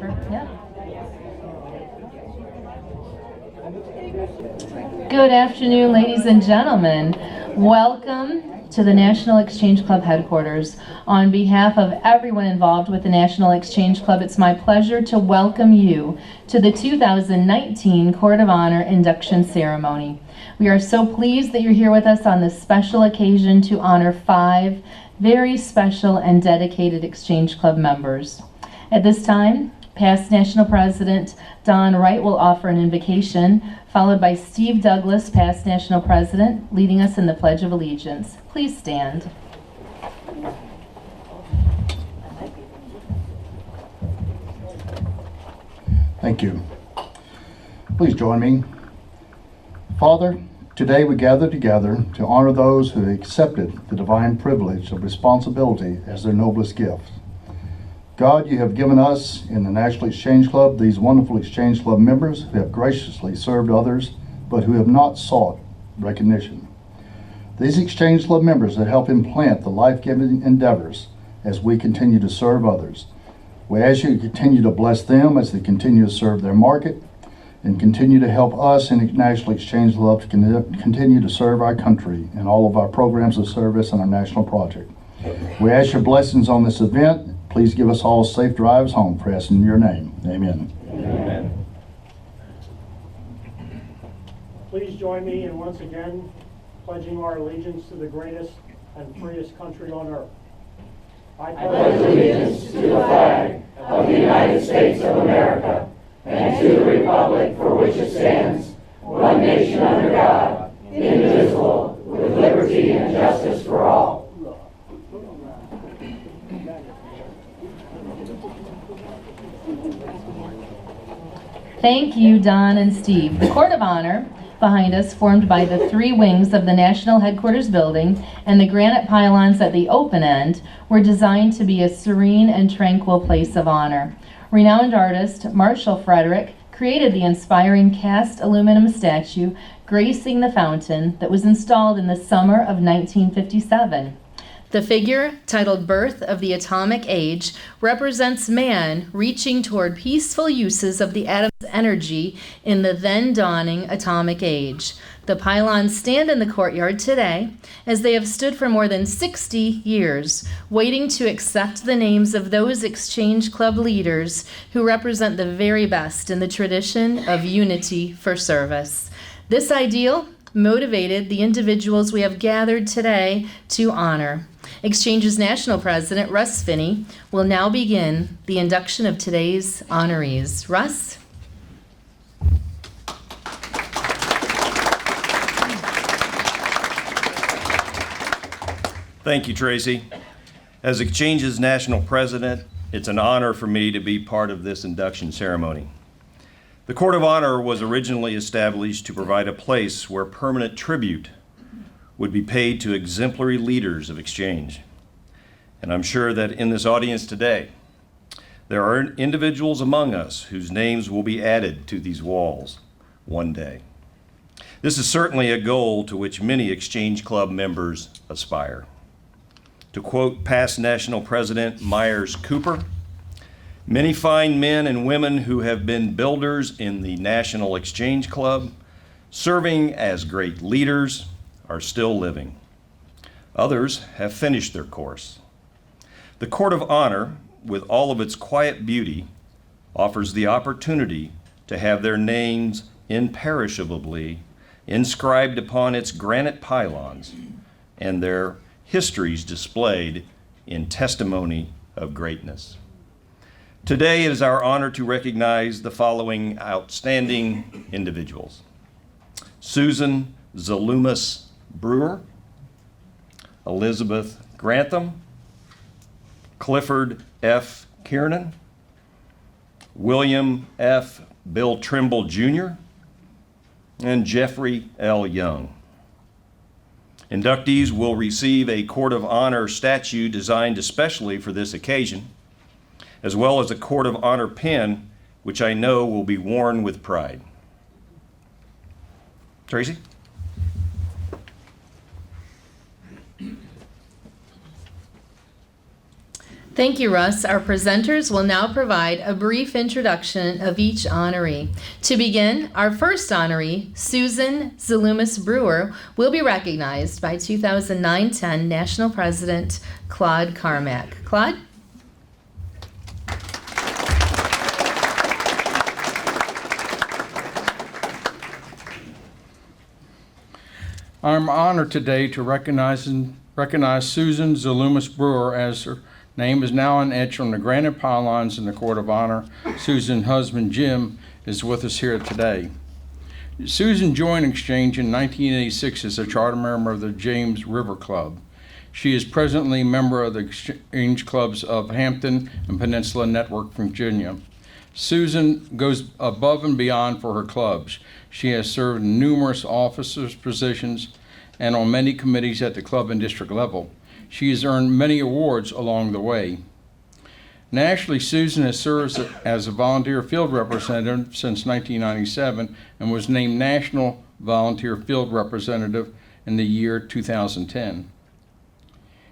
for, yeah. Good afternoon, ladies and gentlemen. Welcome to the National Exchange Club headquarters. On behalf of everyone involved with the National Exchange Club, it's my pleasure to welcome you to the 2019 Court of Honor induction ceremony. We are so pleased that you're here with us on this special occasion to honor 5 very special and dedicated Exchange Club members. At this time, past National President Don Wright will offer an invocation, followed by Steve Douglas, past National President, leading us in the Pledge of Allegiance. Please stand. Thank you. Please join me. Father, today we gather together to honor those who have accepted the divine privilege of responsibility as their noblest gift. God, you have given us in the National Exchange Club these wonderful Exchange Club members who have graciously served others, but who have not sought recognition. These Exchange Club members that help implant the life-giving endeavors as we continue to serve others. We ask you to continue to bless them as they continue to serve their market and continue to help us in the National Exchange Club to continue to serve our country in all of our programs of service and our national project. We ask your blessings on this event. Please give us all safe drives home for us in your name. Amen. Amen. Please join me in once again pledging our allegiance to the greatest and freest country on earth. I pledge allegiance to the flag of the United States of America and to the republic for which it stands, one nation under God, indivisible, with liberty and justice for all. Thank you, Don and Steve. The Court of Honor behind us, formed by the 3 wings of the National Headquarters building and the granite pylons at the open end, were designed to be a serene and tranquil place of honor. Renowned artist Marshall Frederick created the inspiring cast aluminum statue gracing the fountain that was installed in the summer of 1957. The figure, titled Birth of the Atomic Age, represents man reaching toward peaceful uses of the atom's energy in the then dawning atomic age. The pylons stand in the courtyard today, as they have stood for more than 60 years, waiting to accept the names of those Exchange Club leaders who represent the very best in the tradition of unity for service. This ideal motivated the individuals we have gathered today to honor. Exchange's National President, Russ Finney, will now begin the induction of today's honorees. Russ? Thank you, Tracy. As Exchange's National President, it's an honor for me to be part of this induction ceremony. The Court of Honor was originally established to provide a place where permanent tribute would be paid to exemplary leaders of Exchange. And I'm sure that in this audience today, there are individuals among us whose names will be added to these walls one day. This is certainly a goal to which many Exchange Club members aspire. To quote past National President Myers Cooper, many fine men and women who have been builders in the National Exchange Club, serving as great leaders, are still living. Others have finished their course. The Court of Honor, with all of its quiet beauty, offers the opportunity to have their names imperishably inscribed upon its granite pylons and their histories displayed in testimony of greatness. Today it is our honor to recognize the following outstanding individuals: Susan Zalumis Brewer, Elizabeth Grantham, Clifford F. Kiernan, William F. Bill Trimble Jr., and Jeffrey L. Young. Inductees will receive a Court of Honor statue designed especially for this occasion, as well as a Court of Honor pin, which I know will be worn with pride. Tracy? Thank you, Russ. Our presenters will now provide a brief introduction of each honoree. To begin, our first honoree, Susan Zalumis Brewer, will be recognized by 2009-10 National President Claude Carmack. Claude? I'm honored today to recognize Susan Zalumis Brewer, as her name is now etched on the granite pylons in the Court of Honor. Susan's husband, Jim, is with us here today. Susan joined Exchange in 1986 as a charter member of the James River Club. She is presently a member of the Exchange Clubs of Hampton and Peninsula Network, Virginia. Susan goes above and beyond for her clubs. She has served in numerous officers' positions and on many committees at the club and district level. She has earned many awards along the way. Nationally, Susan has served as a volunteer field representative since 1997 and was named National Volunteer Field Representative in the year 2010.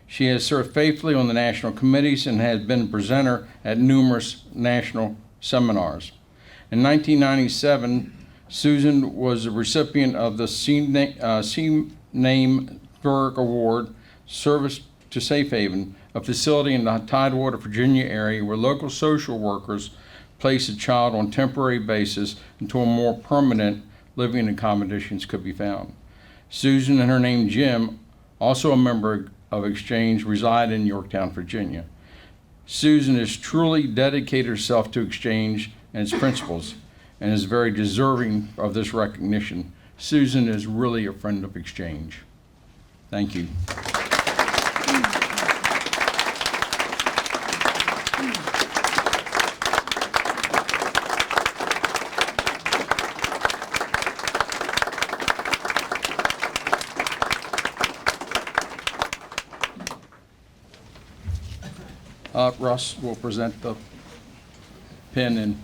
She has served faithfully on the national committees and has been a presenter at numerous national seminars. In 1997, Susan was a recipient of the C-Name Berg Award, Service to Safe Haven, a facility in the Tidewater, Virginia area where local social workers place a child on temporary basis until more permanent living accommodations could be found. Susan and her name Jim, also a member of Exchange, reside in Yorktown, Virginia. Susan has truly dedicated herself to Exchange and its principles and is very deserving of this recognition. Susan is really a friend of Exchange. Thank you. Russ will present the pin and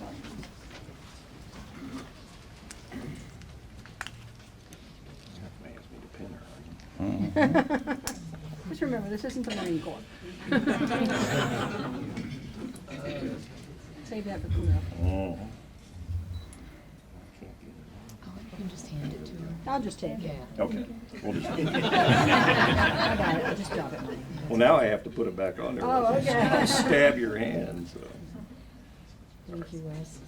Just remember, this isn't the Marine Corps. Save that for Camille. You can just hand it to her. I'll just take it. Yeah. Okay. We'll just, I got it, I'll just drop it. well, now I have to put it back on there. Oh, okay. Stab your hand. So. Thank you, Russ.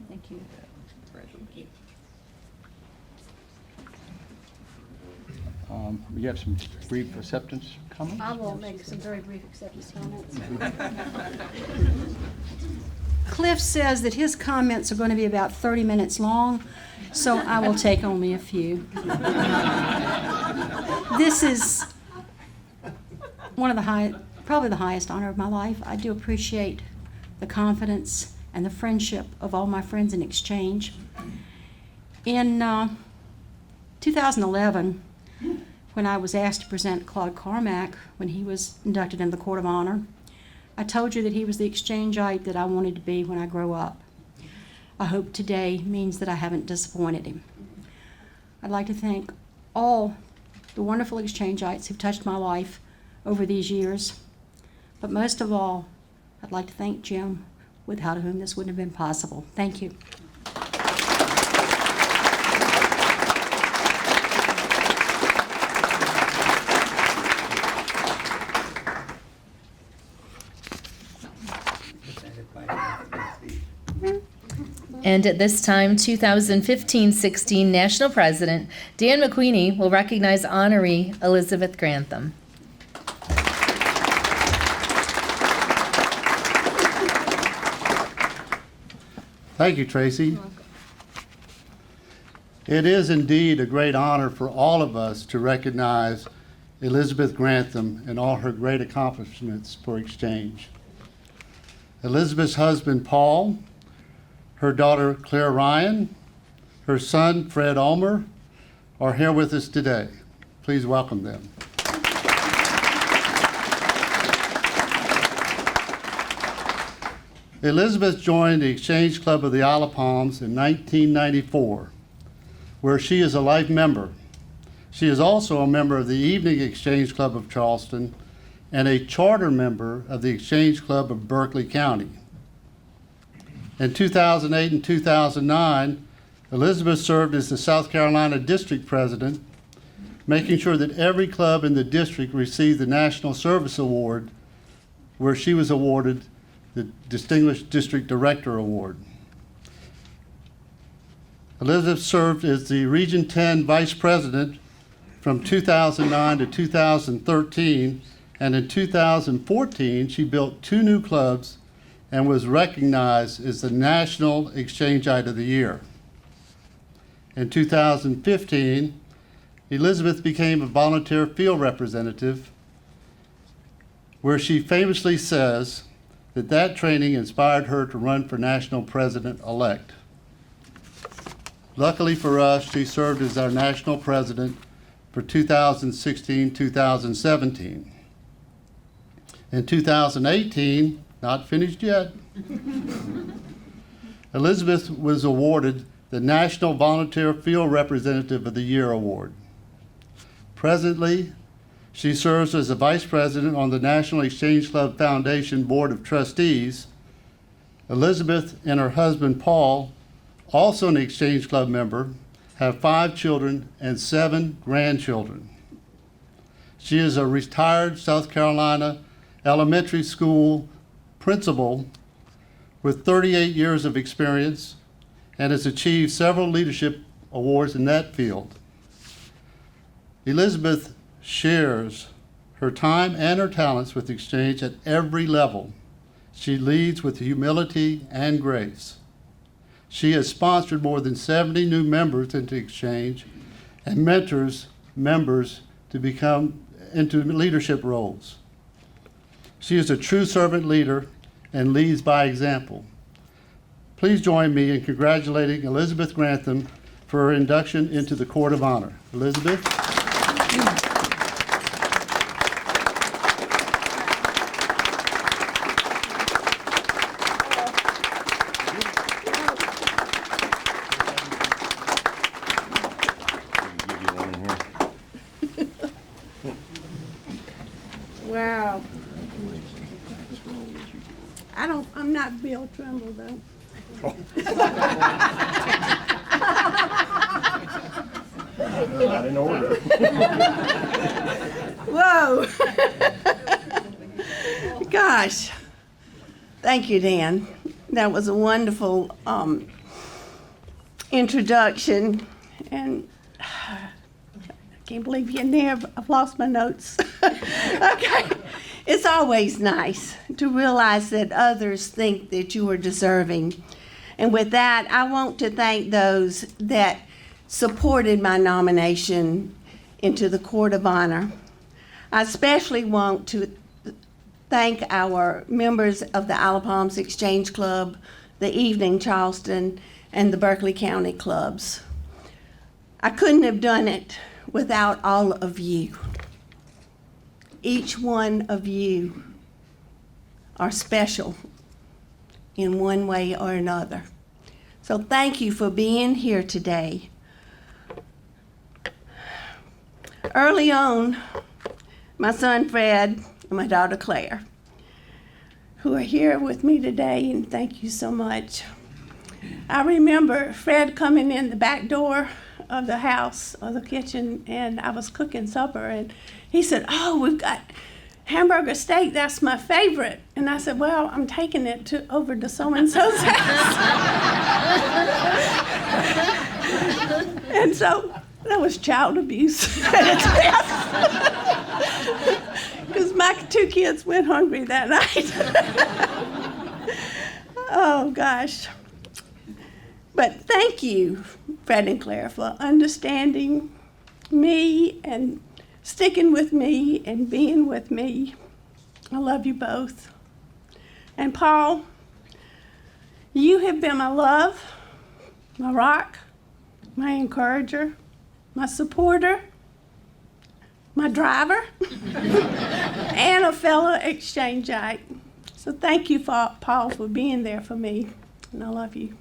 Thank you. We have some brief acceptance comments. I will make some very brief acceptance comments. Cliff says that his comments are going to be about 30 minutes long, so I will take only a few. This is one of the probably the highest honor of my life. I do appreciate the confidence and the friendship of all my friends in Exchange. In 2011, when I was asked to present Claude Carmack when he was inducted into the Court of Honor, I told you that he was the Exchangeite that I wanted to be when I grow up. I hope today means that I haven't disappointed him. I'd like to thank all the wonderful Exchangites who've touched my life over these years, but most of all, I'd like to thank Jim, without whom this wouldn't have been possible. Thank you. And at this time, 2015-16 National President Dan McQueenie will recognize honoree Elizabeth Grantham. Thank you, Tracy. It is indeed a great honor for all of us to recognize Elizabeth Grantham and all her great accomplishments for Exchange. Elizabeth's husband, Paul, her daughter, Claire Ryan, her son, Fred Ulmer, are here with us today. Please welcome them. Elizabeth joined the Exchange Club of the Isle of Palms in 1994, where she is a life member. She is also a member of the Evening Exchange Club of Charleston and a charter member of the Exchange Club of Berkeley County. In 2008 and 2009, Elizabeth served as the South Carolina District President, making sure that every club in the district received the National Service Award, where she was awarded the Distinguished District Director Award. Elizabeth served as the Region 10 Vice President from 2009 to 2013, and in 2014, she built 2 new clubs and was recognized as the National Exchangeite of the Year. In 2015, Elizabeth became a volunteer field representative, where she famously says that training inspired her to run for national president-elect. Luckily for us, she served as our national president for 2016-2017. In 2018, not finished yet, Elizabeth was awarded the National Volunteer Field Representative of the Year Award. Presently, she serves as a vice president on the National Exchange Club Foundation Board of Trustees. Elizabeth and her husband, Paul, also an Exchange Club member, have 5 children and 7 grandchildren. She is a retired South Carolina elementary school principal with 38 years of experience and has achieved several leadership awards in that field. Elizabeth shares her time and her talents with Exchange at every level. She leads with humility and grace. She has sponsored more than 70 new members into Exchange and mentors members to become into leadership roles. She is a true servant leader and leads by example. Please join me in congratulating Elizabeth Grantham for her induction into the Court of Honor. Elizabeth. Wow. I'm not Bill Trimble, though. Not in order. Whoa. Gosh. Thank you, Dan. That was a wonderful introduction, and I can't believe you're in there. I've lost my notes. Okay. It's always nice to realize that others think that you are deserving. And with that, I want to thank those that supported my nomination into the Court of Honor. I especially want to thank our members of the Isle of Palms Exchange Club, the Evening Charleston, and the Berkeley County clubs. I couldn't have done it without all of you. Each one of you are special in one way or another. So thank you for being here today. Early on, my son Fred and my daughter Claire, who are here with me today, and thank you so much. I remember Fred coming in the back door of the house or the kitchen, and I was cooking supper, and he said, "Oh, we've got hamburger steak, that's my favorite." And I said, "Well, I'm taking it over to so-and-so's house." And so that was child abuse at its best. Because my 2 kids went hungry that night. Oh, gosh. But thank you, Fred and Claire, for understanding me and sticking with me and being with me. I love you both. And Paul, you have been my love, my rock, my encourager, my supporter, my driver, and a fellow exchangeite. So thank you, Paul, for being there for me, and I love you.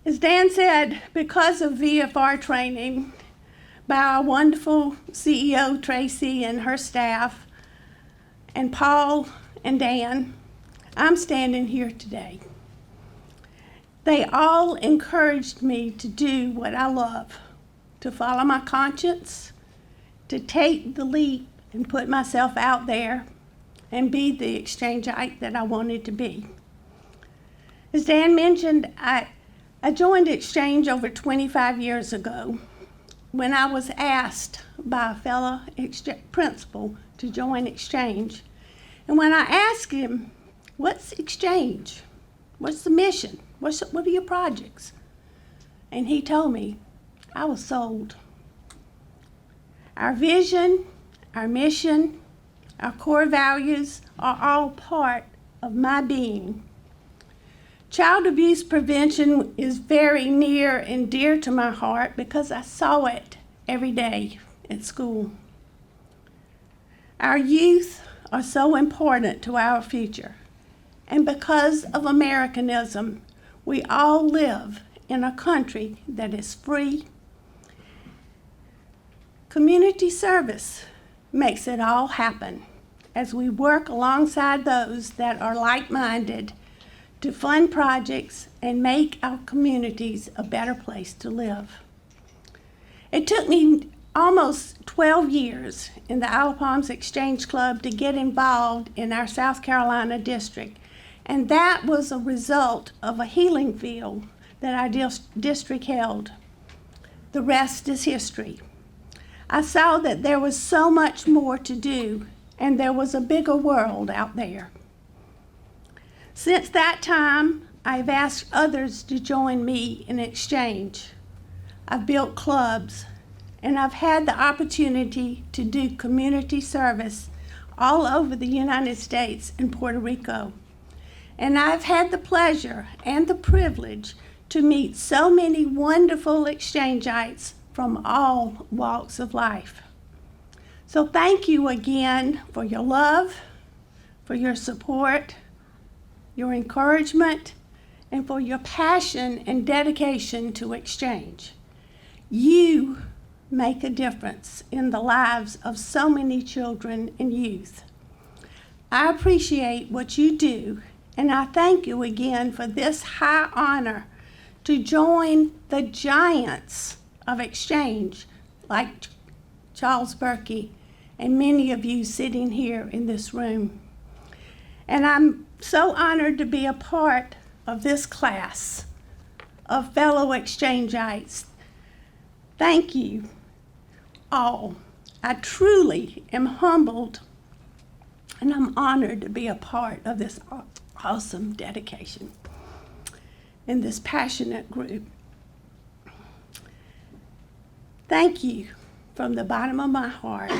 As Dan said, because of VFR training, by our wonderful CEO, Tracy, and her staff, and Paul and Dan, I'm standing here today. They all encouraged me to do what I love, to follow my conscience, to take the leap and put myself out there and be the exchangeite that I wanted to be. As Dan mentioned, I joined Exchange over 25 years ago when I was asked by a fellow principal to join Exchange. And when I asked him, what's Exchange? What's the mission? What are your projects? And he told me, I was sold. Our vision, our mission, our core values are all part of my being. Child abuse prevention is very near and dear to my heart because I saw it every day at school. Our youth are so important to our future. And because of Americanism, we all live in a country that is free. Community service makes it all happen as we work alongside those that are like-minded to fund projects and make our communities a better place to live. It took me almost 12 years in the Isle of Palms Exchange Club to get involved in our South Carolina district. And that was a result of a healing field that our district held. The rest is history. I saw that there was so much more to do, and there was a bigger world out there. Since that time, I've asked others to join me in Exchange. I've built clubs, and I've had the opportunity to do community service all over the United States and Puerto Rico. And I've had the pleasure and the privilege to meet so many wonderful Exchangites from all walks of life. So thank you again for your love, for your support, your encouragement, and for your passion and dedication to Exchange. You make a difference in the lives of so many children and youth. I appreciate what you do, and I thank you again for this high honor to join the giants of Exchange like Charles Berkey and many of you sitting here in this room. And I'm so honored to be a part of this class of fellow Exchangites. Thank you all. I truly am humbled and I'm honored to be a part of this awesome dedication and this passionate group. Thank you from the bottom of my heart.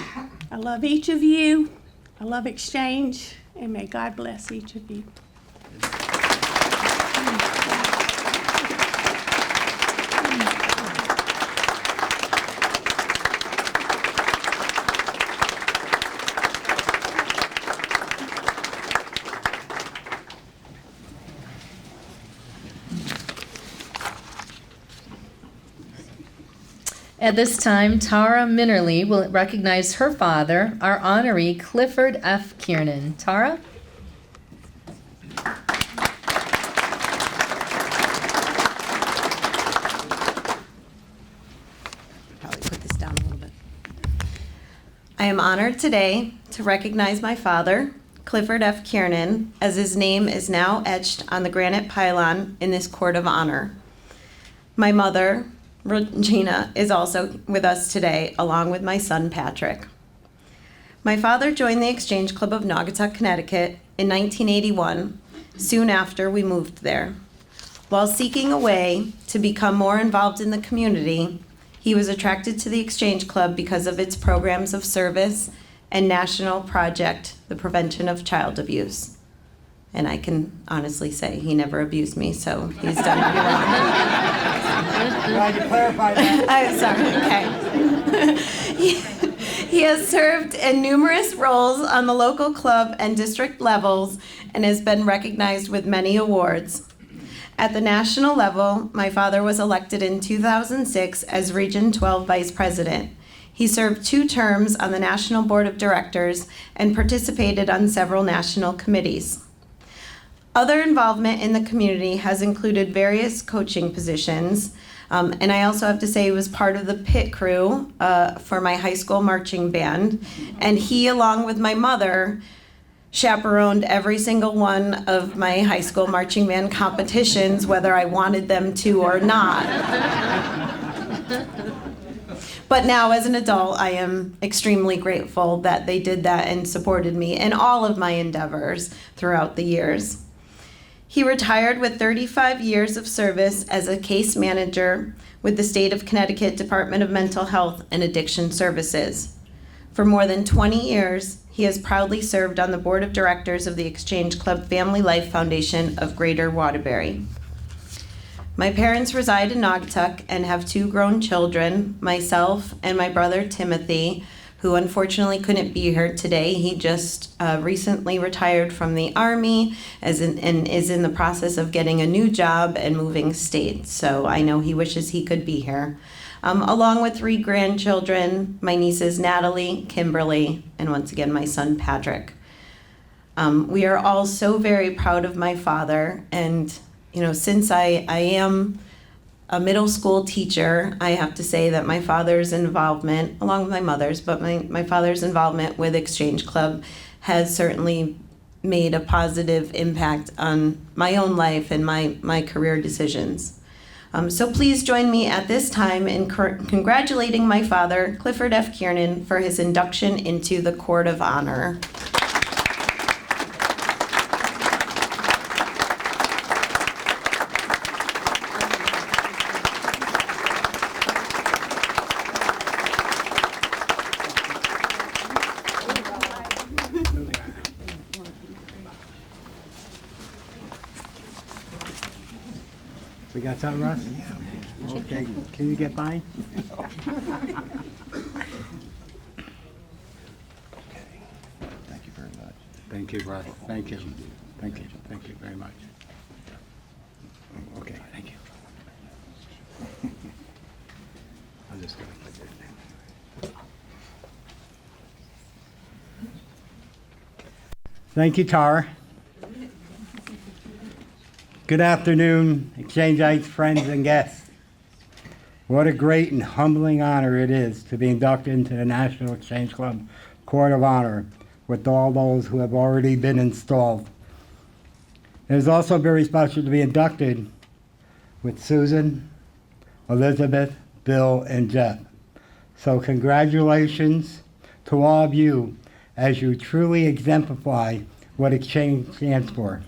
I love each of you. I love Exchange, and may God bless each of you. At this time, Tara Minnerly will recognize her father, our honoree, Clifford F. Kiernan. Tara? Probably put this down a little bit. I am honored today to recognize my father, Clifford F. Kiernan, as his name is now etched on the granite pylon in this court of honor. My mother, Regina, is also with us today, along with my son, Patrick. My father joined the Exchange Club of Naugatuck, Connecticut in 1981, soon after we moved there. While seeking a way to become more involved in the community, he was attracted to the Exchange Club because of its programs of service and national project, the prevention of child abuse. And I can honestly say he never abused me, so he's done me well. Glad you clarified that. I'm sorry, okay. He has served in numerous roles on the local club and district levels and has been recognized with many awards. At the national level, my father was elected in 2006 as Region 12 Vice President. He served 2 terms on the National Board of Directors and participated on several national committees. Other involvement in the community has included various coaching positions, and I also have to say he was part of the pit crew for my high school marching band, and he, along with my mother, chaperoned every single one of my high school marching band competitions, whether I wanted them to or not. But now, as an adult, I am extremely grateful that they did that and supported me in all of my endeavors throughout the years. He retired with 35 years of service as a case manager with the State of Connecticut Department of Mental Health and Addiction Services. For more than 20 years, he has proudly served on the board of directors of the Exchange Club Family Life Foundation of Greater Waterbury. My parents reside in Naugatuck and have 2 grown children, myself and my brother Timothy, who unfortunately couldn't be here today. He just recently retired from the Army and is in the process of getting a new job and moving states. So I know he wishes he could be here. Along with 3 grandchildren, my nieces Natalie, Kimberly, and once again my son Patrick. We are all so very proud of my father, and since I am a middle school teacher, I have to say that my father's involvement, along with my mother's, but my father's involvement with Exchange Club has certainly made a positive impact on my own life and my career decisions. So please join me at this time in congratulating my father, Clifford F. Kiernan, for his induction into the Court of Honor. We got something, Russ? Yeah. Okay, can you get by? Thank you very much. Thank you, Russ. Thank you. Thank you. Thank you very much. Okay, thank you. I'll just go like this. Thank you, Tara. Good afternoon, Exchange-ites, friends, and guests. What a great and humbling honor it is to be inducted into the National Exchange Club Court of Honor with all those who have already been installed. It is also very special to be inducted with Susan, Elizabeth, Bill, and Jeff. So congratulations to all of you as you truly exemplify what Exchange stands for.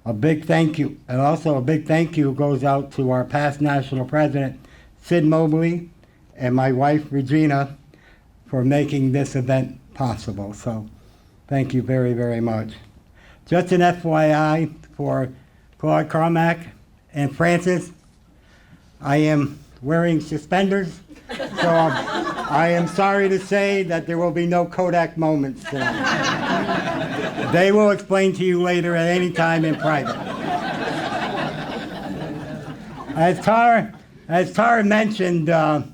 A big thank you, and also a big thank you goes out to our past national president, Sid Mobley, and my wife, Regina, for making this event possible. So thank you very, very much. Just an FYI for Claude Carmack and Francis, I am wearing suspenders, so I am sorry to say that there will be no Kodak moments tonight. They will explain to you later at any time in private. As Tara mentioned about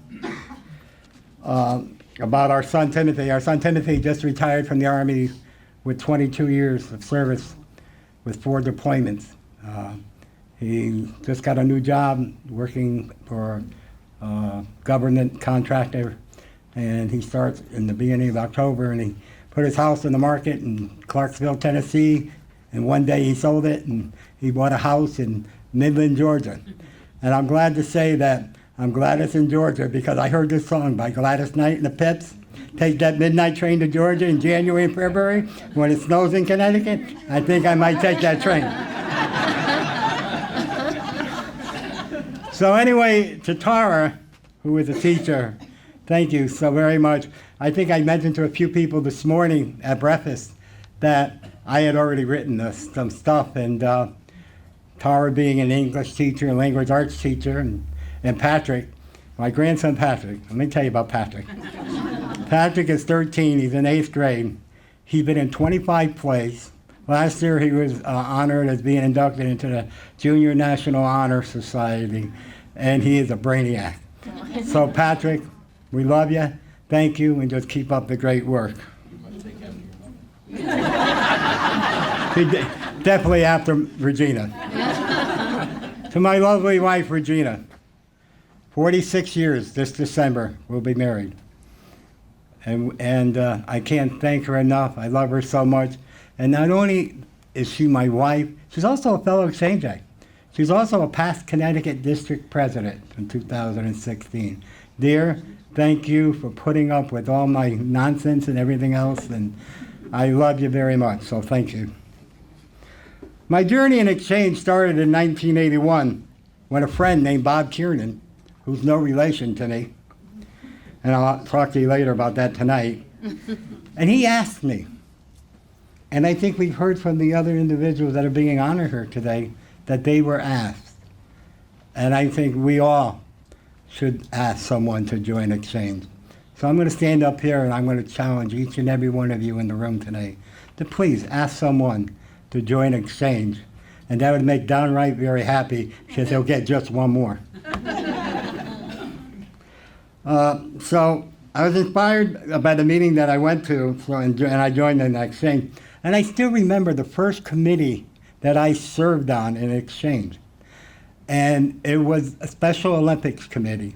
our son Timothy just retired from the Army with 22 years of service with 4 deployments. He just got a new job working for a government contractor, and he starts in the beginning of October, and he put his house in the market in Clarksville, Tennessee, and one day he sold it and he bought a house in Midland, Georgia. And I'm glad to say that I'm glad it's in Georgia because I heard this song by Gladys Knight and the Pips. Take that midnight train to Georgia in January and February when it snows in Connecticut. I think I might take that train. So anyway, to Tara, who is a teacher, thank you so very much. I think I mentioned to a few people this morning at breakfast that I had already written some stuff, and Tara being an English teacher and language arts teacher, and Patrick, my grandson Patrick, let me tell you about Patrick. Patrick is 13, he's in 8th grade. He's been in 25 plays, Last year, he was honored as being inducted into the Junior National Honor Society, and he is a brainiac. So, Patrick, we love you. Thank you, and just keep up the great work. Definitely after Regina. To my lovely wife, Regina, 46 years this December, we'll be married. And I can't thank her enough. I love her so much. And not only is she my wife, she's also a fellow exchange agent. She's also a past Connecticut District President in 2016. Dear, thank you for putting up with all my nonsense and everything else, and I love you very much, so thank you. My journey in exchange started in 1981 when a friend named Bob Kiernan, who's no relation to me, and I'll talk to you later about that tonight, and he asked me, and I think we've heard from the other individuals that are being honored here today, that they were asked. And I think we all should ask someone to join exchange. So I'm going to stand up here and I'm going to challenge each and every one of you in the room today to please ask someone to join exchange. And that would make Downright very happy because he'll get just one more. So I was inspired by the meeting that I went to, and I joined in exchange. And I still remember the first committee that I served on in exchange. And it was a Special Olympics committee.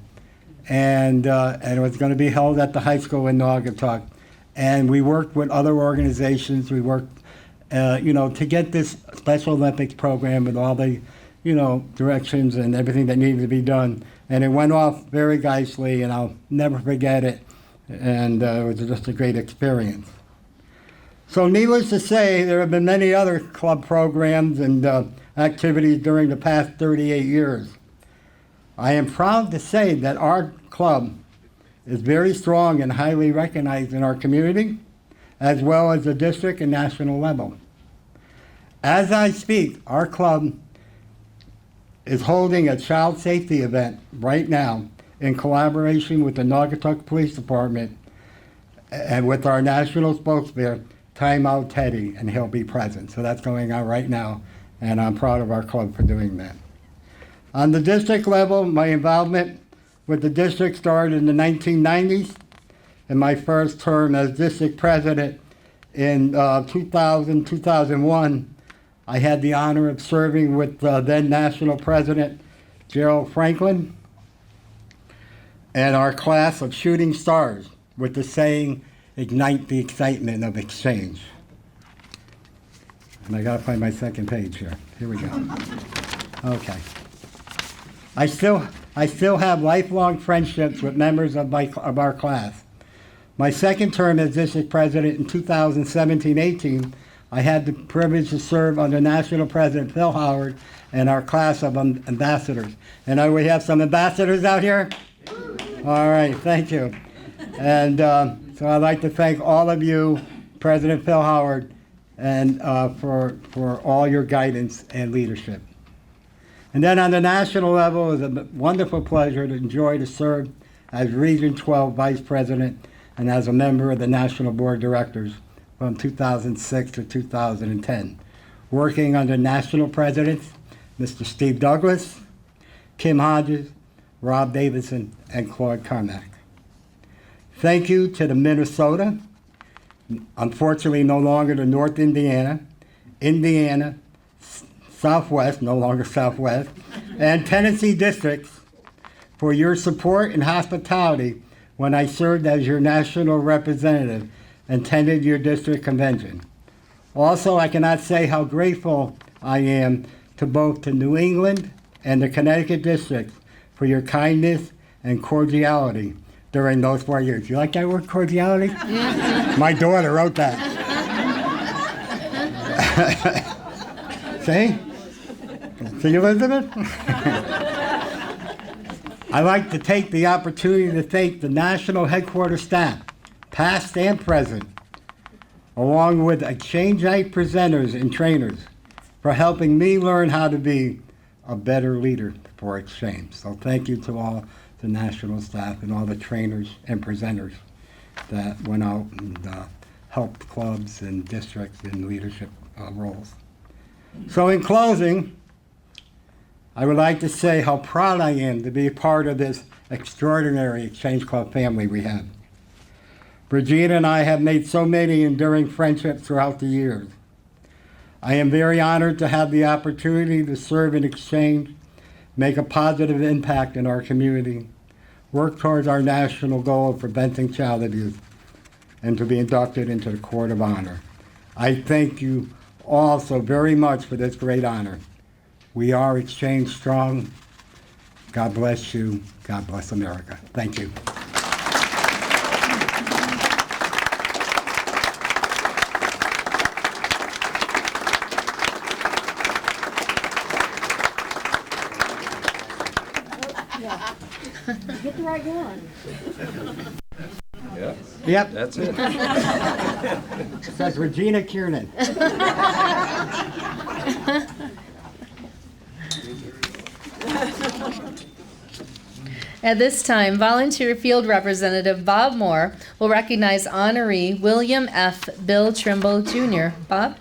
And it was going to be held at the high school in Naugatuck. And we worked with other organizations. We worked, to get this Special Olympics program with all the, directions and everything that needed to be done. And it went off very nicely, and I'll never forget it. And it was just a great experience. So needless to say, there have been many other club programs and activities during the past 38 years. I am proud to say that our club is very strong and highly recognized in our community, as well as the district and national level. As I speak, our club is holding a child safety event right now in collaboration with the Naugatuck Police Department and with our national spokesman, Time Out Teddy, and he'll be present. So that's going on right now, and I'm proud of our club for doing that. On the district level, my involvement with the district started in the 1990s, and my first term as district president in 2001, I had the honor of serving with then National President Gerald Franklin and our class of shooting stars with the saying, "Ignite the excitement of exchange." And I gotta find my second page here. Here we go. Okay. I still have lifelong friendships with members of our class. My second term as district president in 2017-18, I had the privilege to serve under National President Phil Howard and our class of ambassadors. And we have some ambassadors out here? All right, thank you. And so I'd like to thank all of you, President Phil Howard, and for all your guidance and leadership. And then on the national level, it was a wonderful pleasure to serve as Region 12 Vice President and as a member of the National Board of Directors from 2006 to 2010, working under national presidents, Mr. Steve Douglas, Kim Hodges, Rob Davidson, and Claude Carmack. Thank you to the Minnesota, unfortunately no longer the North Indiana, Southwest, no longer Southwest, and Tennessee districts for your support and hospitality when I served as your national representative and attended your district convention. Also, I cannot say how grateful I am to both the New England and the Connecticut districts for your kindness and cordiality during those 4 years. You like that word, cordiality? My daughter wrote that. See? See, Elizabeth? I'd like to take the opportunity to thank the national headquarters staff, past and present, along with Exchangeite presenters and trainers, for helping me learn how to be a better leader for Exchange. So thank you to all the national staff and all the trainers and presenters that went out and helped clubs and districts in leadership roles. So in closing, I would like to say how proud I am to be a part of this extraordinary Exchange Club family we have. Regina and I have made so many enduring friendships throughout the years. I am very honored to have the opportunity to serve in Exchange, make a positive impact in our community, work towards our national goal of preventing child abuse, and to be inducted into the Court of Honor. I thank you all so very much for this great honor. We are Exchange strong. God bless you. God bless America. Thank you. Get the right one. Yep. That's it. It says Regina Kiernan. At this time, Volunteer Field Representative Bob Moore will recognize honoree William F. Bill Trimble, Jr. Bob?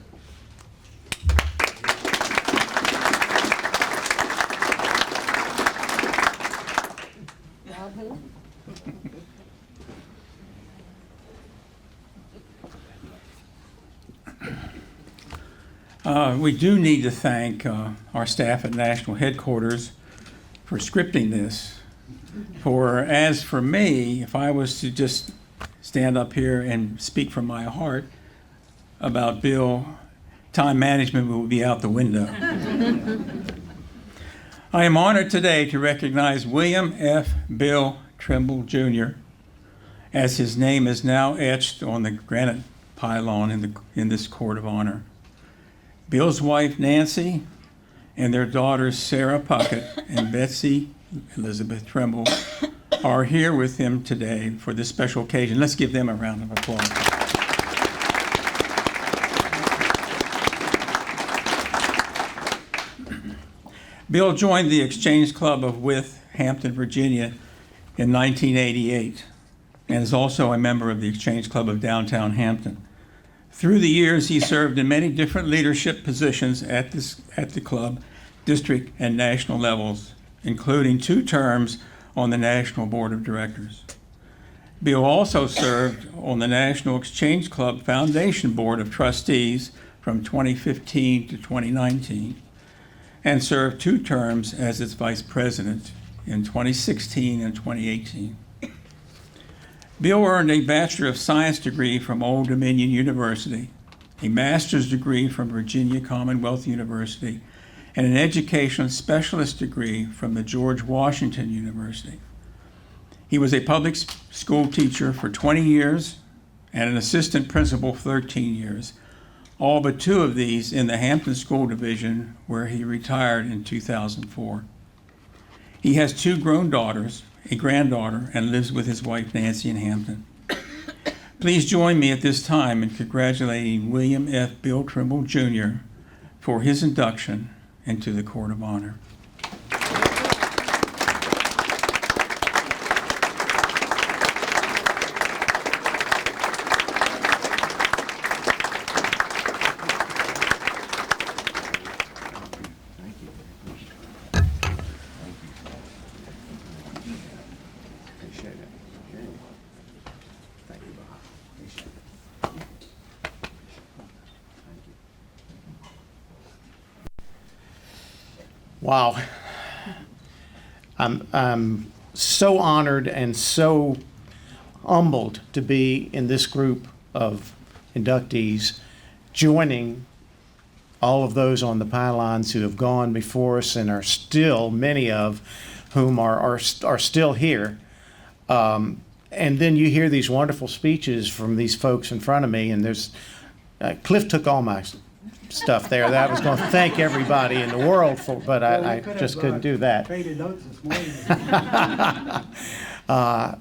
We do need to thank our staff at National Headquarters for scripting this. For as for me, if I was to just stand up here and speak from my heart about Bill, time management would be out the window. I am honored today to recognize William F. Bill Trimble, Jr., as his name is now etched on the granite pylon in this Court of Honor. Bill's wife, Nancy, and their daughters, Sarah Puckett and Betsy Elizabeth Trimble, are here with him today for this special occasion. Let's give them a round of applause. Bill joined the Exchange Club of Wythe, Hampton, Virginia in 1988, and is also a member of the Exchange Club of Downtown Hampton. Through the years, he served in many different leadership positions at the club, district, and national levels, including 2 terms on the National Board of Directors. Bill also served on the National Exchange Club Foundation Board of Trustees from 2015 to 2019, and served 2 terms as its vice president in 2016 and 2018. Bill earned a Bachelor of Science degree from Old Dominion University, a master's degree from Virginia Commonwealth University, and an education specialist degree from the George Washington University. He was a public school teacher for 20 years and an assistant principal for 13 years, all but 2 of these in the Hampton School Division, where he retired in 2004. He has 2 grown daughters, a granddaughter, and lives with his wife Nancy in Hampton. Please join me at this time in congratulating William F. Bill Trimble, Jr. for his induction into the Court of Honor. Wow. I'm so honored and so humbled to be in this group of inductees, joining all of those on the pylons who have gone before us and are still, many of whom are still here. And then you hear these wonderful speeches from these folks in front of me, and there's Cliff took all my stuff there that I was going to thank everybody in the world for, but I just couldn't do that.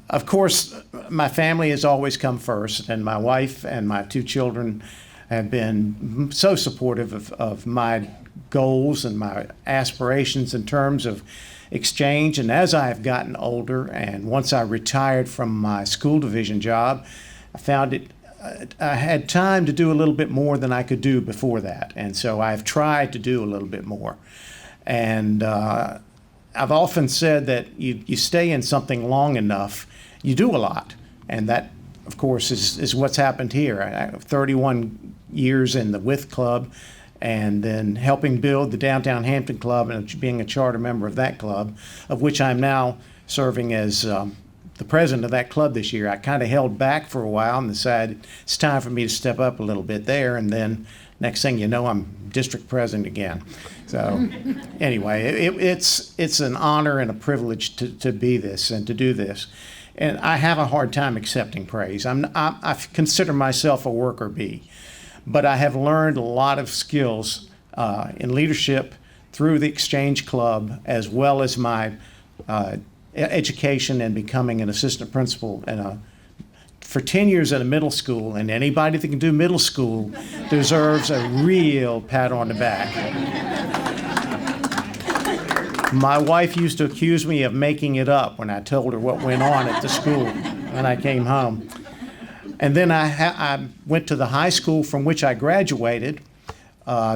Of course, my family has always come first, and my wife and my 2 children have been so supportive of my goals and my aspirations in terms of exchange. And as I have gotten older, and once I retired from my school division job, I found it I had time to do a little bit more than I could do before that. And so I've tried to do a little bit more. And I've often said that you stay in something long enough, you do a lot. And that, of course, is what's happened here. I have 31 years in the WITH Club, and then helping build the Downtown Hampton Club and being a charter member of that club, of which I'm now serving as the president of that club this year. I kind of held back for a while and decided it's time for me to step up a little bit there, and then next thing you know, I'm district president again. So anyway, it's an honor and a privilege to be this and to do this. And I have a hard time accepting praise. I consider myself a worker bee, but I have learned a lot of skills in leadership through the Exchange Club, as well as my education and becoming an assistant principal for 10 years at a middle school. And anybody that can do middle school deserves a real pat on the back. My wife used to accuse me of making it up when I told her what went on at the school when I came home. And then I went to the high school from which I graduated,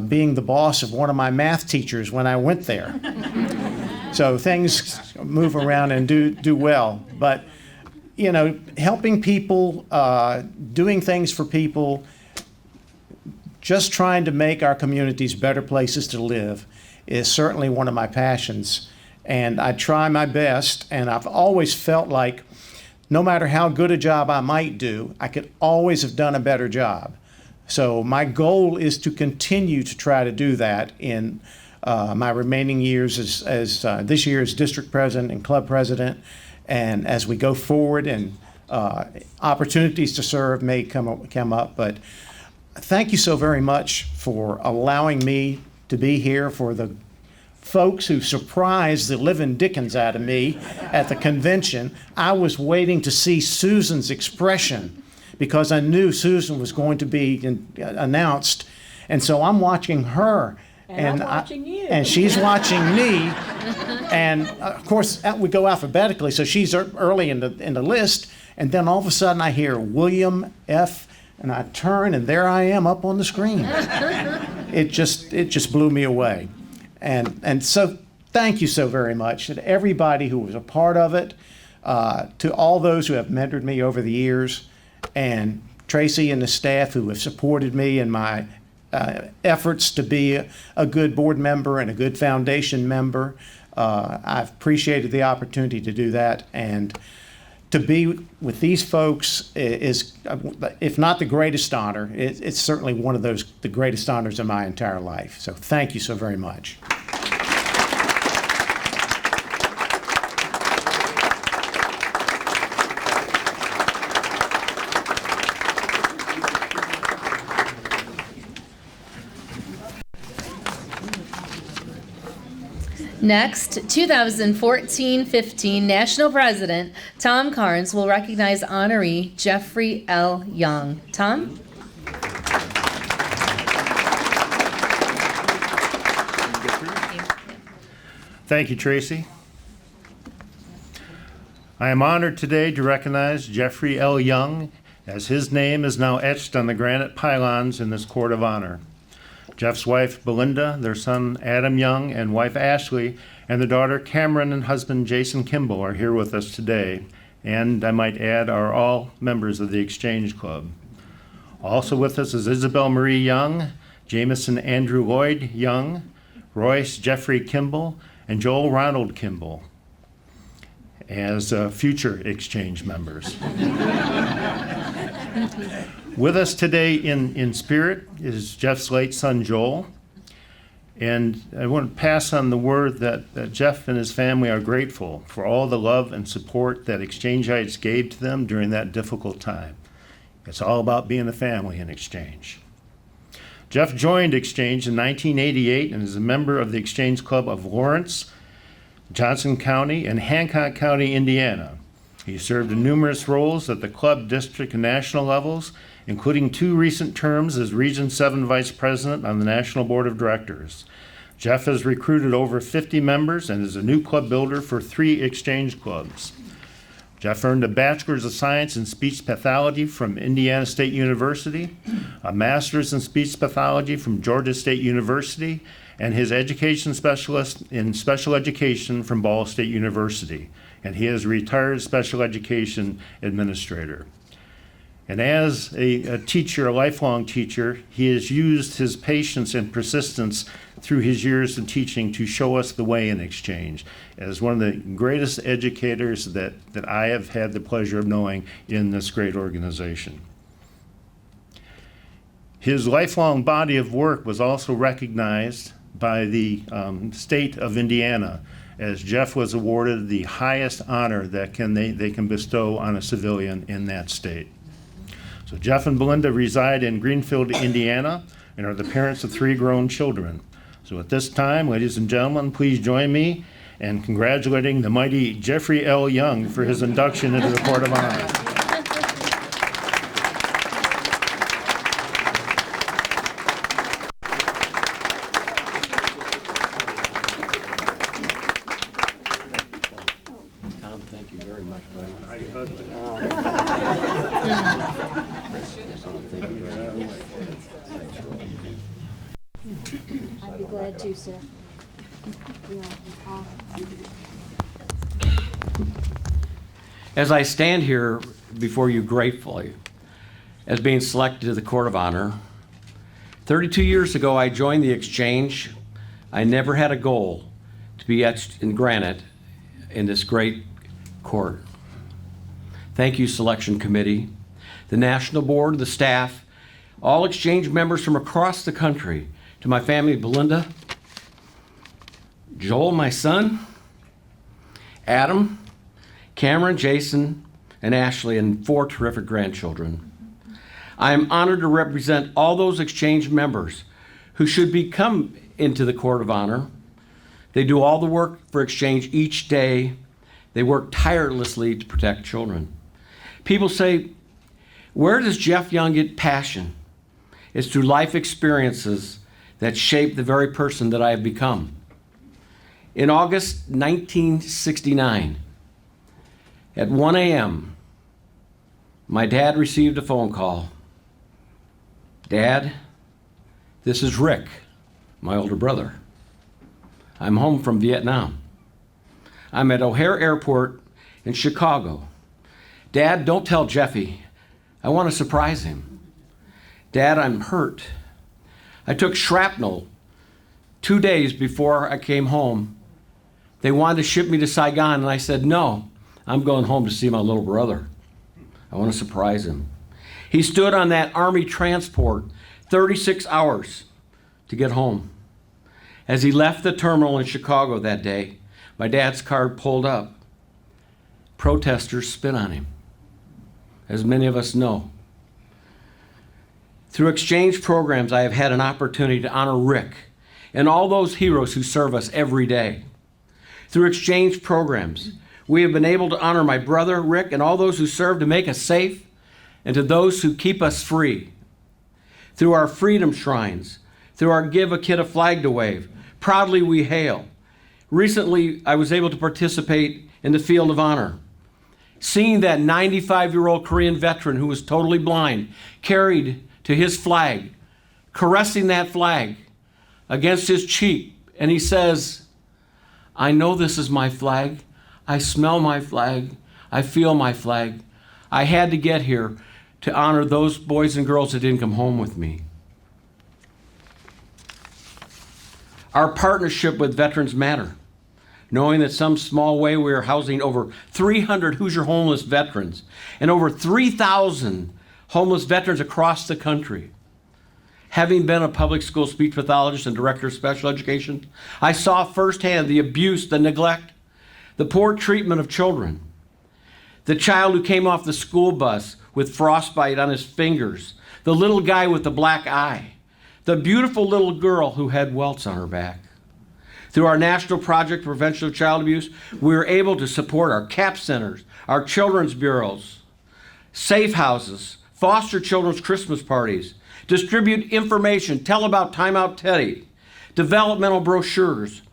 being the boss of one of my math teachers when I went there. So things move around and do well. But, you know, helping people, doing things for people, just trying to make our communities better places to live is certainly one of my passions. And I try my best, and I've always felt like no matter how good a job I might do, I could always have done a better job. So my goal is to continue to try to do that in my remaining years as this year as district president and club president, and as we go forward and opportunities to serve may come up. But thank you so very much for allowing me to be here, for the folks who surprised the living dickens out of me at the convention. I was waiting to see Susan's expression because I knew Susan was going to be announced. And so I'm watching her. And I'm watching you. And she's watching me. And of course, we go alphabetically, so she's early in the list. And then all of a sudden I hear William F., and I turn, and there I am up on the screen. It just blew me away. And so thank you so very much to everybody who was a part of it, to all those who have mentored me over the years, and Tracy and the staff who have supported me in my efforts to be a good board member and a good foundation member. I've appreciated the opportunity to do that, and to be with these folks is, if not the greatest honor, it's certainly one of the greatest honors of my entire life. So thank you so very much. Next, 2014-15 National President Tom Carnes will recognize honoree Jeffrey L. Young. Tom? Thank you, Tracy. I am honored today to recognize Jeffrey L. Young, as his name is now etched on the granite pylons in this court of honor. Jeff's wife, Belinda, their son, Adam Young, and wife, Ashley, and their daughter, Cameron, and husband, Jason Kimball, are here with us today, and I might add, are all members of the Exchange Club. Also with us is Isabel Marie Young, Jameson Andrew Lloyd Young, Royce Jeffrey Kimball, and Joel Ronald Kimball as future Exchange members. With us today in spirit is Jeff's late son, Joel. And I want to pass on the word that Jeff and his family are grateful for all the love and support that Exchange-ites gave to them during that difficult time. It's all about being a family in Exchange. Jeff joined Exchange in 1988 and is a member of the Exchange Club of Lawrence, Johnson County, and Hancock County, Indiana. He served in numerous roles at the club, district, and national levels, including 2 recent terms as Region 7 Vice President on the National Board of Directors. Jeff has recruited over 50 members and is a new club builder for 3 Exchange clubs. Jeff earned a Bachelor's of Science in Speech Pathology from Indiana State University, a Master's in Speech Pathology from Georgia State University, and his education specialist in special education from Ball State University. And he is a retired special education administrator. And as a teacher, a lifelong teacher, he has used his patience and persistence through his years of teaching to show us the way in exchange as one of the greatest educators that I have had the pleasure of knowing in this great organization. His lifelong body of work was also recognized by the state of Indiana, as Jeff was awarded the highest honor that they can bestow on a civilian in that state. So Jeff and Belinda reside in Greenfield, Indiana, and are the parents of 3 grown children. So at this time, ladies and gentlemen, please join me in congratulating the mighty Jeffrey L. Young for his induction into the Court of Honor. Tom, thank you very much, buddy. I'd be glad to, sir. As I stand here before you gratefully, as being selected to the Court of Honor, 32 years ago I joined the exchange. I never had a goal to be etched in granite in this great court. Thank you, Selection Committee, the National Board, the staff, all exchange members from across the country, to my family, Belinda, Joel, my son, Adam, Cameron, Jason, and Ashley, and 4 terrific grandchildren. I am honored to represent all those exchange members who should come into the Court of Honor. They do all the work for exchange each day. They work tirelessly to protect children. People say, where does Jeff Young get passion? It's through life experiences that shape the very person that I have become. In August 1969, at 1 a.m., my dad received a phone call. Dad, this is Rick, my older brother. I'm home from Vietnam. I'm at O'Hare Airport in Chicago. Dad, don't tell Jeffy. I want to surprise him. Dad, I'm hurt. I took shrapnel 2 days before I came home. They wanted to ship me to Saigon, and I said, no, I'm going home to see my little brother. I want to surprise him. He stood on that Army transport 36 hours to get home. As he left the terminal in Chicago that day, my dad's car pulled up. Protesters spit on him, as many of us know. Through exchange programs, I have had an opportunity to honor Rick and all those heroes who serve us every day. Through exchange programs, we have been able to honor my brother, Rick, and all those who serve to make us safe and to those who keep us free. Through our freedom shrines, through our Give a Kid a Flag to Wave, proudly we hail. Recently, I was able to participate in the Field of Honor. Seeing that 95-year-old Korean veteran who was totally blind carried to his flag, caressing that flag against his cheek, and he says, I know this is my flag. I smell my flag. I feel my flag. I had to get here to honor those boys and girls that didn't come home with me. Our partnership with Veterans Matter, knowing that some small way we are housing over 300 Hoosier homeless veterans and over 3,000 homeless veterans across the country. Having been a public school speech pathologist and director of special education, I saw firsthand the abuse, the neglect, the poor treatment of children. The child who came off the school bus with frostbite on his fingers, the little guy with the black eye, the beautiful little girl who had welts on her back. Through our National Project for Prevention of Child Abuse, we were able to support our CAP centers, our children's bureaus, safe houses, foster children's Christmas parties, distribute information, tell about Time Out Teddy, developmental brochures,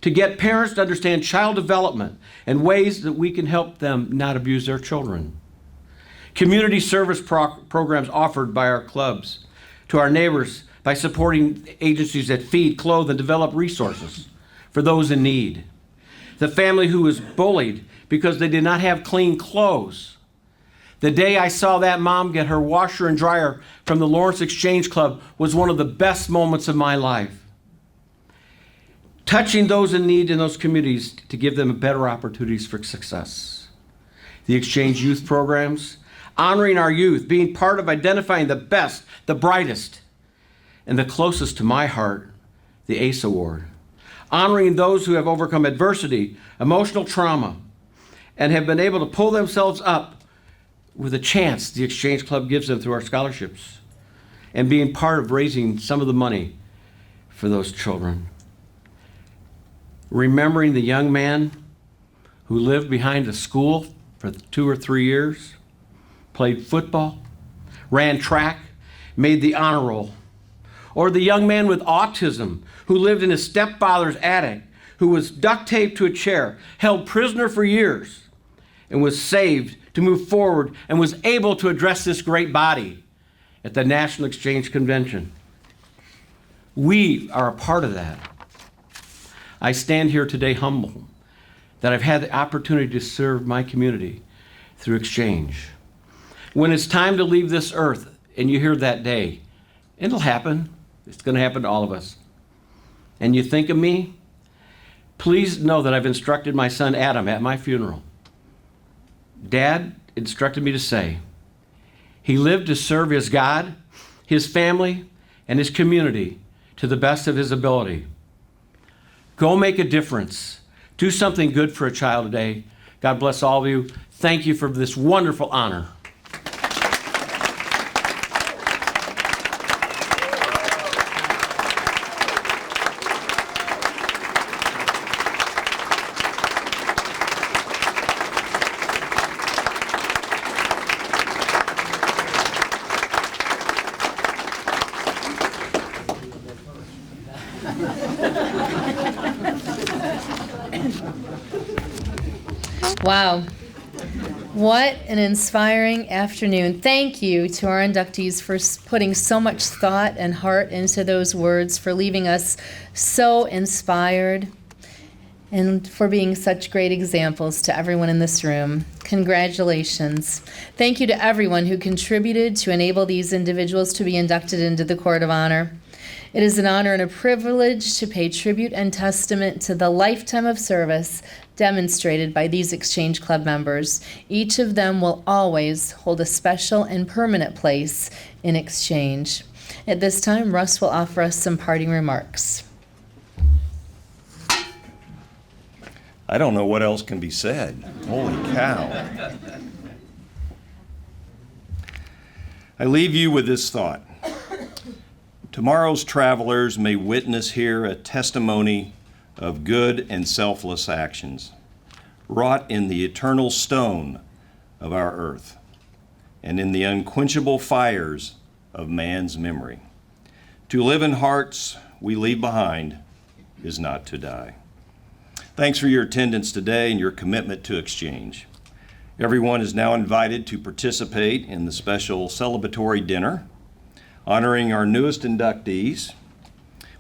to get parents to understand child development and ways that we can help them not abuse their children. Community service programs offered by our clubs to our neighbors by supporting agencies that feed, clothe, and develop resources for those in need. The family who was bullied because they did not have clean clothes. The day I saw that mom get her washer and dryer from the Lawrence Exchange Club was one of the best moments of my life. Touching those in need in those communities to give them better opportunities for success. The Exchange Youth Programs, honoring our youth, being part of identifying the best, the brightest, and the closest to my heart, the ACE Award. Honoring those who have overcome adversity, emotional trauma, and have been able to pull themselves up with a chance the Exchange Club gives them through our scholarships, and being part of raising some of the money for those children. Remembering the young man who lived behind the school for 2 or 3 years, played football, ran track, made the honor roll. Or the young man with autism who lived in his stepfather's attic, who was duct taped to a chair, held prisoner for years, and was saved to move forward and was able to address this great body at the National Exchange Convention. We are a part of that. I stand here today humble that I've had the opportunity to serve my community through Exchange. When it's time to leave this earth and you hear that day, it'll happen. It's going to happen to all of us. And you think of me, please know that I've instructed my son Adam at my funeral. Dad instructed me to say, he lived to serve his God, his family, and his community to the best of his ability. Go make a difference. Do something good for a child today. God bless all of you. Thank you for this wonderful honor. Wow. What an inspiring afternoon. Thank you to our inductees for putting so much thought and heart into those words, for leaving us so inspired, and for being such great examples to everyone in this room. Congratulations. Thank you to everyone who contributed to enable these individuals to be inducted into the Court of Honor. It is an honor and a privilege to pay tribute and testament to the lifetime of service demonstrated by these Exchange Club members. Each of them will always hold a special and permanent place in Exchange. At this time, Russ will offer us some parting remarks. I don't know what else can be said. Holy cow. I leave you with this thought. Tomorrow's travelers may witness here a testimony of good and selfless actions, wrought in the eternal stone of our earth and in the unquenchable fires of man's memory. To live in hearts we leave behind is not to die. Thanks for your attendance today and your commitment to Exchange. Everyone is now invited to participate in the special celebratory dinner honoring our newest inductees,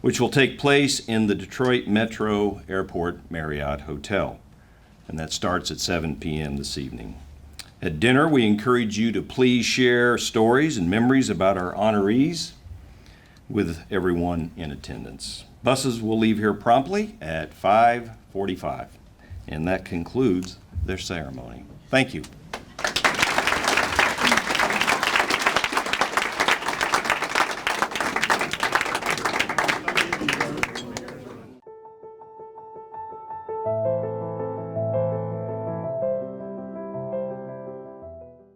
which will take place in the Detroit Metro Airport Marriott Hotel. And that starts at 7 p.m. this evening. At dinner, we encourage you to please share stories and memories about our honorees with everyone in attendance. Buses will leave here promptly at 5:45, and that concludes their ceremony. Thank you.